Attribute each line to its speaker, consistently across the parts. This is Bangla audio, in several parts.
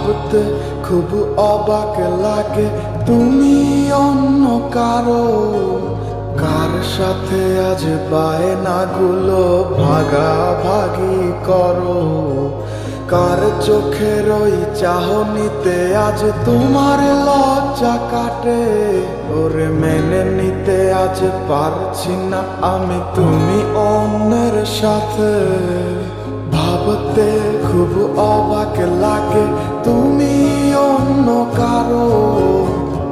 Speaker 1: ভাবতে খুব অবাক লাগে তুমি অন্য কারো, কার সাথে আজ বায়নাগুলো ভাগাভাগি করো, কার চোখের ওই চাহনিতে আজ তোমার লজ্জা কাটে। ওরে মেনে নিতে আজ পারছি না আমি তুমি অন্যের সাথে, ভাবতে খুব অবাক লাগে তুমি অন্য কারো,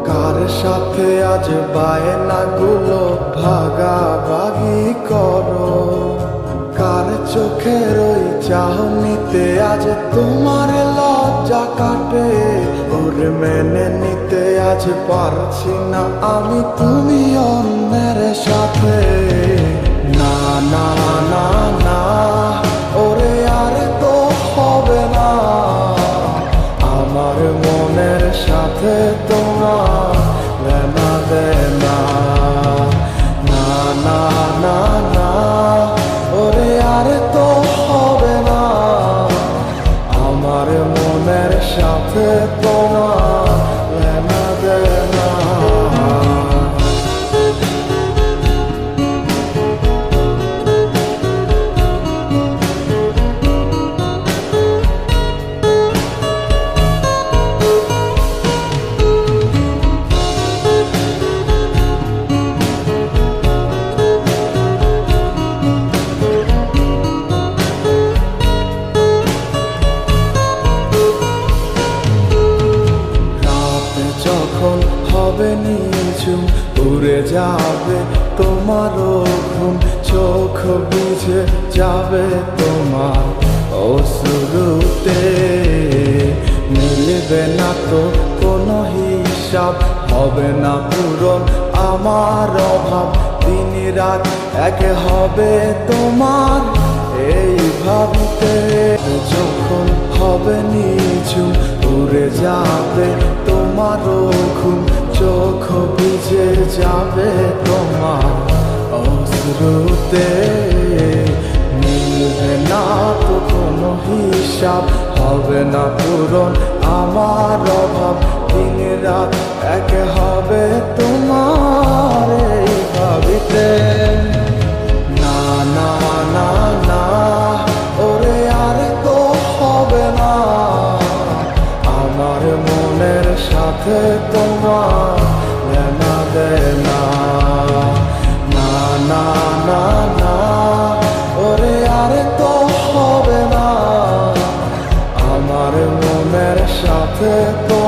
Speaker 1: কার সাথে আজ বায়নাগুলো ভাগাভাগি করো, কার চোখের ওই চাহনিতে আজ তোমার লজ্জা কাটে। ওরে মেনে নিতে আজ পারছি না আমি তুমি অন্যের সাথে। না না না না ওরে আর তো হবে না, আমার মনের সাথে তোমার লেনা দেনা। না না না না ওরে আর তো হবে না, আমার মনের সাথে তোমার লেনা দেনা। যখন হবে নিঝুম উড়ে যাবে তোমারও ঘুম, চোখ বুঝে যাবে তোমার অশ্রুতে, মিলবে না তো কোনো হিসাব, হবে না পূরণ আমার অভাব, দিন রাত এক হবে তোমার এই ভাবিতে। যখন হবে নিঝুম উড়ে যাবে তোমারও ঘুম, চোখ ভিজে যাবে তোমার অশ্রুতে, মিলবে না তো কোনো হিসাব, হবে না পূরণ আমার অভাব, দিন রাত এক হবে তোমার এই ভাবিতে। না না না না ওরে আর তো হবে না, আমার মনের সাথে তোমার লেনা দেনা। না না না না ওরে আর তো হবে না, আমার মনের সাথে তো